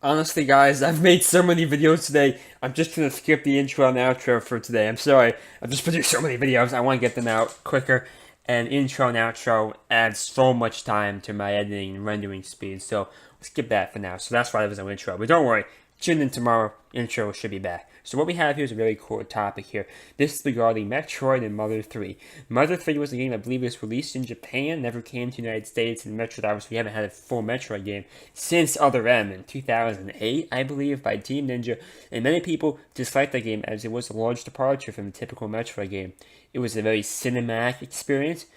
Honestly, guys, I've made so many videos today. I'm just gonna skip the intro and outro for today. I'm sorry. I've just produced so many videos. I want to get them out quicker. And intro and outro adds so much time to my editing and rendering speed. So we'll skip that for now. So that's why there was no intro. But don't worry. Tune in tomorrow. Intro should be back. So what we have here is a very cool topic here. This is regarding Metroid and Mother 3. Mother 3 was a game I believe was released in Japan, never came to the United States, and Metroid, obviously we haven't had a full Metroid game since Other M in 2008, I believe, by Team Ninja, and many people disliked that game as it was a large departure from the typical Metroid game. It was a very cinematic experience,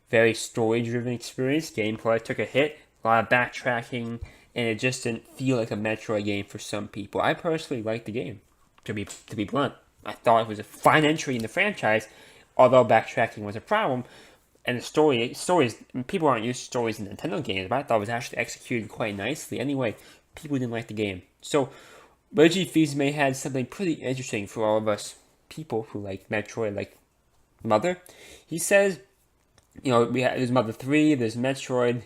very story-driven experience, gameplay took a hit, a lot of backtracking, and it just didn't feel like a Metroid game for some people. I personally liked the game, to be blunt. I thought it was a fine entry in the franchise, although backtracking was a problem. And the stories, people aren't used to stories in Nintendo games, but I thought it was actually executed quite nicely. Anyway, people didn't like the game. So, Reggie Fils-Aime had something pretty interesting for all of us people who like Metroid, like Mother. He says, there's Mother 3, there's Metroid,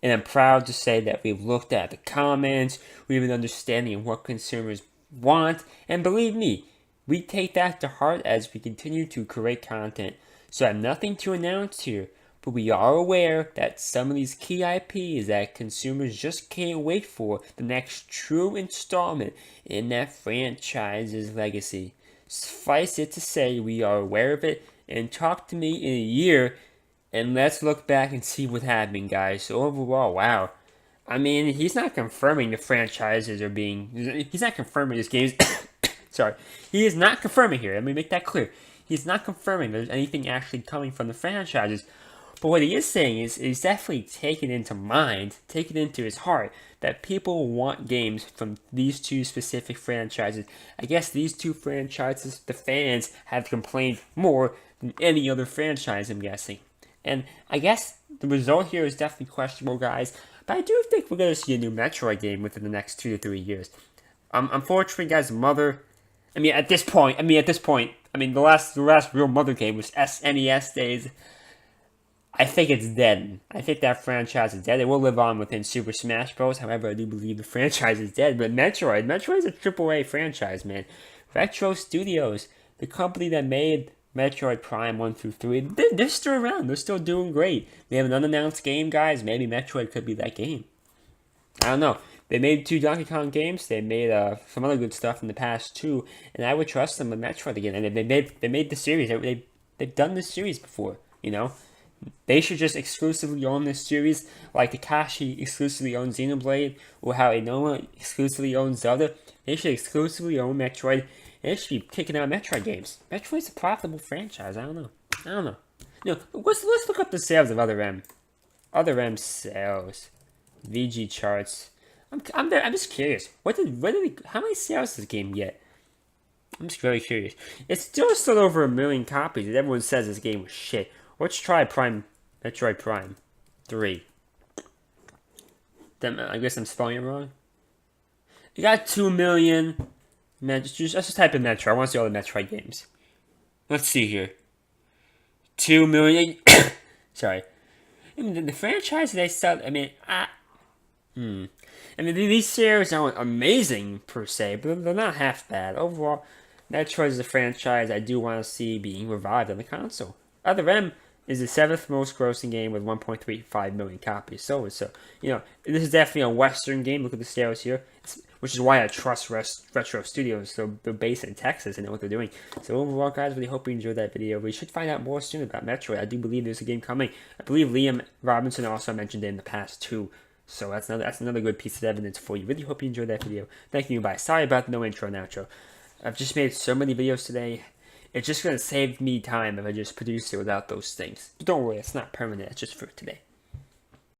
and I'm proud to say that we've looked at the comments, we have an understanding of what consumers want, and believe me, we take that to heart as we continue to create content. So I have nothing to announce here, but we are aware that some of these key IPs that consumers just can't wait for the next true installment in that franchise's legacy. Suffice it to say, we are aware of it, and talk to me in a year and let's look back and see what happened, guys. So overall, wow. I mean, he's not confirming the franchises are being. He's not confirming this game's. Sorry. He is not confirming here. Let me make that clear. He's not confirming there's anything actually coming from the franchises. But what he is saying is he's definitely taken into mind, taken into his heart, that people want games from these two specific franchises. I guess these two franchises, the fans have complained more than any other franchise, I'm guessing. And I guess the result here is definitely questionable, guys. But I do think we're going to see a new Metroid game within the next 2 to 3 years. Unfortunately, guys, Mother. At this point, the last real Mother game was SNES days. I think it's dead. I think that franchise is dead. It will live on within Super Smash Bros. However, I do believe the franchise is dead. But Metroid is a AAA franchise, man. Retro Studios, the company that made Metroid Prime 1 through 3, they're still around. They're still doing great. They have an unannounced game, guys. Maybe Metroid could be that game. I don't know. They made 2 Donkey Kong games. They made some other good stuff in the past too, and I would trust them with Metroid again. And they made the series. They've done this series before. They should just exclusively own this series, like Takashi exclusively owns Xenoblade, or how Inoue exclusively owns Zelda. They should exclusively own Metroid, and they should be kicking out Metroid games. Metroid's a profitable franchise. I don't know. Let's look up the sales of Other M. Other M sales, VG charts. I'm just curious. How many sales does this game get? I'm just very curious. It's still sold over 1 million copies, and everyone says this game was shit. Let's try Metroid Prime 3. I guess I'm spelling it wrong. You got 2 million. Man, let's just type in Metroid. I want to see all the Metroid games. Let's see here. 2 million. Sorry. The franchise they sell. These series aren't amazing per se, but they're not half bad. Overall, Metroid is a franchise I do want to see being revived on the console. Other M is the 7th most grossing game with 1.35 million copies sold. So, this is definitely a Western game. Look at the sales here, which is why I trust Retro Studios. So they're based in Texas and know what they're doing. So overall, guys, really hope you enjoyed that video. We should find out more soon about Metroid. I do believe there's a game coming. I believe Liam Robinson also mentioned it in the past too. So that's another good piece of evidence for you. Really hope you enjoyed that video. Thank you, bye. Sorry about the no intro and outro. I've just made so many videos today. It's just going to save me time if I just produce it without those things. But don't worry, it's not permanent. It's just for today.